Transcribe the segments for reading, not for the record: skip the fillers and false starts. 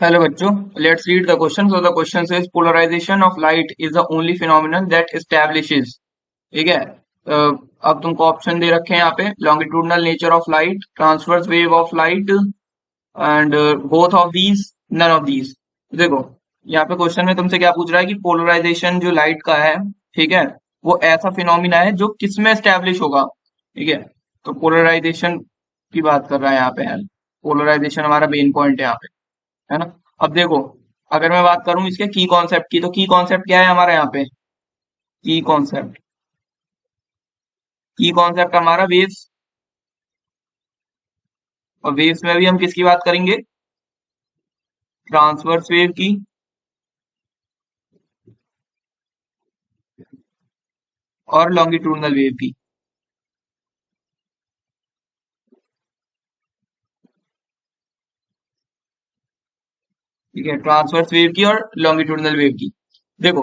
Hello बच्चों, let's read the question. So the question says polarization of light is the only phenomenon that establishes. ठीक है। अब तुमको option दे रखे हैं यहाँ पे longitudinal nature of light, transverse wave of light and both of these, none of these. देखो यहाँ पे क्वेश्चन में तुमसे क्या पूछ रहा है कि पोलराइजेशन जो लाइट का है, ठीक है, वो ऐसा फिनोमिना है जो किस में एस्टेब्लिश होगा। ठीक है, तो पोलराइजेशन की बात कर रहा है यहाँ पे है। पोलराइजेशन हमारा मेन पॉइंट है यहाँ पे, है ना। अब देखो, अगर मैं बात करूं इसके की कॉन्सेप्ट की, तो की कॉन्सेप्ट क्या है हमारा यहाँ पे? की कॉन्सेप्ट हमारा वेव्स, और वेव्स में भी हम किसकी बात करेंगे? ट्रांसवर्स वेव की और लॉन्गिट्यूडनल वेव की। ठीक है, ट्रांसवर्स वेव की और लॉन्गिट्यूडनल वेव की। देखो,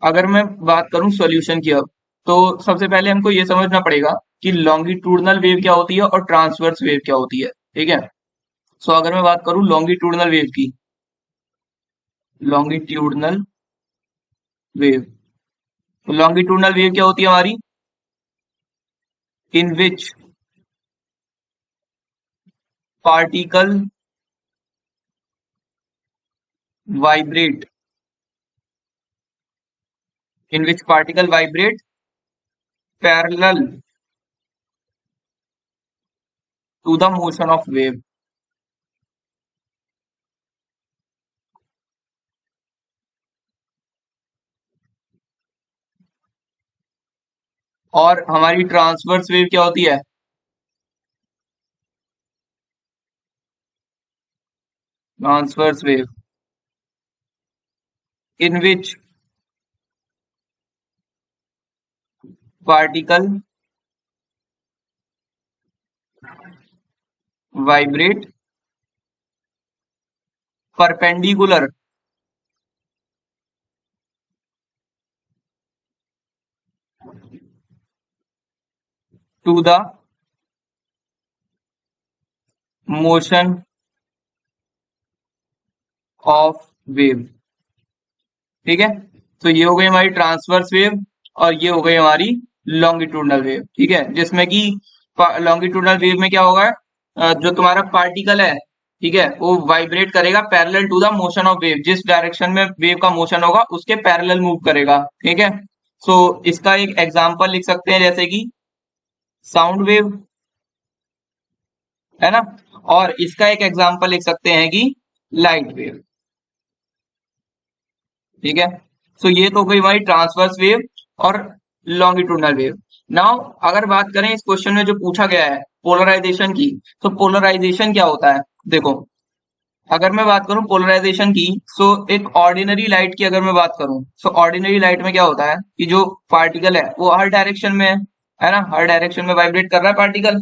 अगर मैं बात करूं सॉल्यूशन की, अब तो सबसे पहले हमको ये समझना पड़ेगा कि लॉन्गिट्यूडनल वेव क्या होती है और ट्रांसवर्स वेव क्या होती है। ठीक है, सो अगर मैं बात करूं लॉन्गिट्यूडनल वेव की, लॉन्गिट्यूडनल वेव, तो लॉन्गिट्यूडनल वेव क्या होती है हमारी? In which particle vibrate, in which particle vibrate parallel to the motion of wave। और हमारी ट्रांसवर्स वेव क्या होती है? Transverse wave in which particle vibrate perpendicular to the motion of wave। ठीक है, तो ये हो गई हमारी ट्रांसवर्स वेव और ये हो गई हमारी लॉन्गिट्यूडनल वेव। ठीक है, जिसमें कि लॉन्गिट्यूडनल वेव में क्या होगा, जो तुम्हारा पार्टिकल है, ठीक है, वो वाइब्रेट करेगा parallel to the motion of wave, जिस डायरेक्शन में वेव का मोशन होगा उसके पैरेलल मूव करेगा। ठीक है, सो इसका एक एग्जांपल लिख सकते हैं जैसे कि साउंड वेव, है ना, और इसका एक एग्जांपल लिख सकते हैं कि लाइट वेव। ठीक है, सो ये तो हो गई हमारी ट्रांसवर्स वेव और लॉन्गिट्यूडनल वेव। नाउ अगर बात करें इस क्वेश्चन में जो पूछा गया है पोलराइजेशन की, तो पोलराइजेशन क्या होता है? देखो, अगर मैं बात करूं पोलराइजेशन की, सो एक ऑर्डिनरी लाइट की अगर मैं बात करूं, सो ऑर्डिनरी लाइट में क्या होता है कि जो पार्टिकल है वो हर डायरेक्शन में है ना, हर डायरेक्शन में वाइब्रेट कर रहा है पार्टिकल।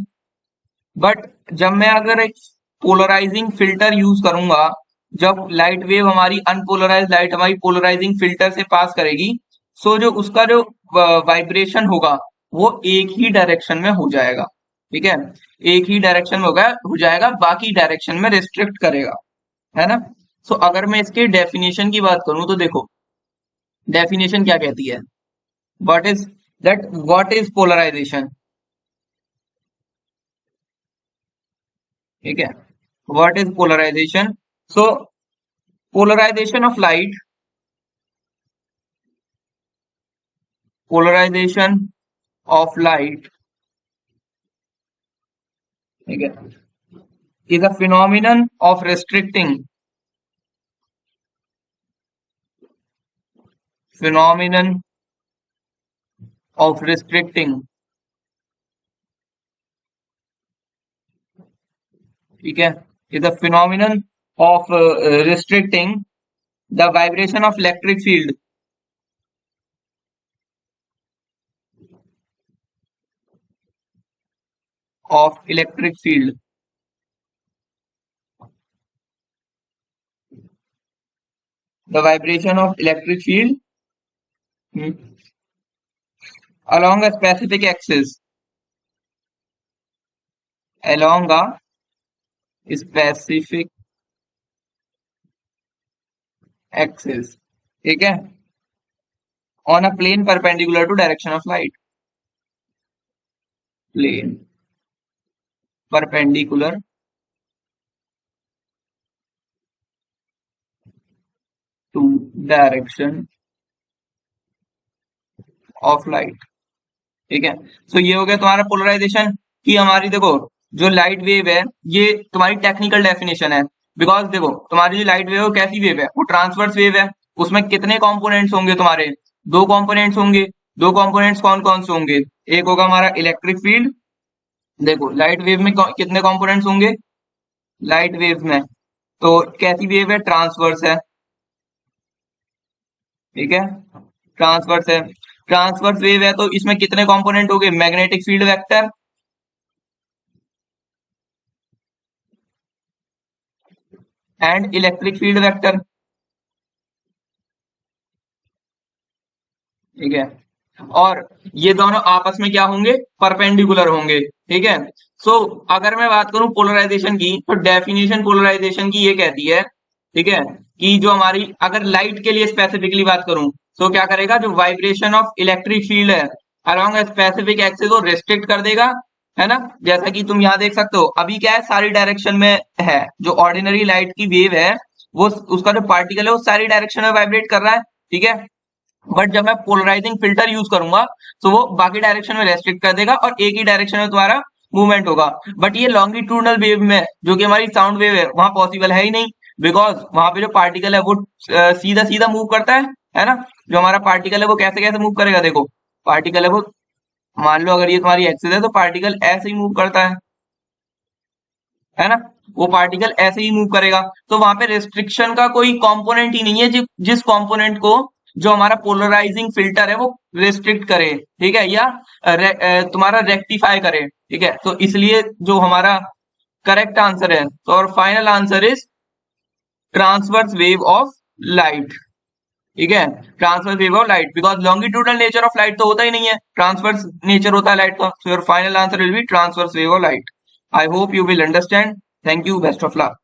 बट जब मैं अगर एक पोलराइजिंग फिल्टर यूज करूंगा, जब लाइट वेव हमारी अनपोलराइज लाइट हमारी पोलराइजिंग फिल्टर से पास करेगी, सो जो उसका जो वाइब्रेशन होगा वो एक ही डायरेक्शन में हो जाएगा। ठीक है, एक ही डायरेक्शन में होगा, हो जाएगा, बाकी डायरेक्शन में रिस्ट्रिक्ट करेगा, है ना। सो अगर मैं इसके डेफिनेशन की बात करूं, तो देखो डेफिनेशन क्या कहती है, what is what is polarization. ठीक है, what is polarization? So polarization of light, polarization of light, ठीक है, is a phenomenon of restricting, phenomenon of restricting, ठीक है, is a phenomenon of restricting the vibration of electric field, of electric field, the vibration of electric field, hmm, along a specific axis, along a specific axis, ठीक है, on a plane perpendicular to direction of light, plane perpendicular to direction of light, ठीक है। सो ये हो गया तुम्हारा polarisation की हमारी, देखो जो लाइट वेव है ये तुम्हारी टेक्निकल डेफिनेशन है, बिकॉज देखो तुम्हारी जो लाइट वेव है वो कैसी वेव है, वो ट्रांसवर्स वेव है। उसमें कितने कंपोनेंट्स होंगे तुम्हारे, दो कंपोनेंट्स होंगे। दो कंपोनेंट्स कौन कौन से होंगे, एक होगा हमारा इलेक्ट्रिक फील्ड, देखो लाइट वेव में कितने कंपोनेंट्स होंगे, लाइट वेव में तो कैसी वेव है, ट्रांसवर्स है, ठीक है, ट्रांसवर्स है। ट्रांसवर्स वेव है तो इसमें कितने कंपोनेंट होंगे, magnetic field vector and electric field vector, ठीक है। और ये दोनों आपस में क्या होंगे, परपेंडिकुलर होंगे, ठीक है। सो अगर मैं बात करूं पोलराइजेशन की, तो डेफिनेशन पोलराइजेशन की ये कहती है, ठीक है, कि जो हमारी अगर लाइट के लिए स्पेसिफिकली बात करूं, तो क्या करेगा, जो वाइब्रेशन ऑफ इलेक्ट्रिक फील्ड है अलोंग स्पेसिफिक एक्सिस को रिस्ट्रिक्ट कर देगा, है ना। जैसा कि तुम यहाँ देख सकते हो, अभी क्या है, सारी डायरेक्शन में है, जो ऑर्डिनरी लाइट की वेव है वो उसका जो पार्टिकल है वो सारी डायरेक्शन में वाइब्रेट कर रहा है, ठीक है। बट जब मैं पोलराइजिंग फिल्टर यूज करूंगा तो वो बाकी डायरेक्शन में रेस्ट्रिक्ट कर देगा और एक ही डायरेक्शन में तुम्हारा मूवमेंट होगा। बट ये लॉन्गिट्यूडनल वेव में, जो कि हमारी साउंड वेव है, वहां पॉसिबल है ही नहीं, बिकॉज वहां पे जो पार्टिकल है वो सीधा सीधा मूव करता है ना। जो हमारा पार्टिकल है वो कैसे कैसे मूव करेगा, देखो पार्टिकल है वो, मान लो अगर ये तुम्हारी एक्सिस है तो पार्टिकल ऐसे ही मूव करता है ना, वो पार्टिकल ऐसे ही मूव करेगा। तो वहां पे रेस्ट्रिक्शन का कोई कंपोनेंट ही नहीं है जिस कंपोनेंट को जो हमारा पोलराइजिंग फिल्टर है वो रेस्ट्रिक्ट करे, ठीक है, या तुम्हारा रेक्टिफाई करे, ठीक है। तो इसलिए जो हमारा करेक्ट आंसर है, तो और final answer is transverse wave of light, ठीक है, transverse wave of light, because longitudinal nature of light तो होता ही नहीं है, ट्रांसवर्स नेचर होता है लाइट का। So your final answer will be transverse wave of light. I hope you will understand. Thank you, best of luck.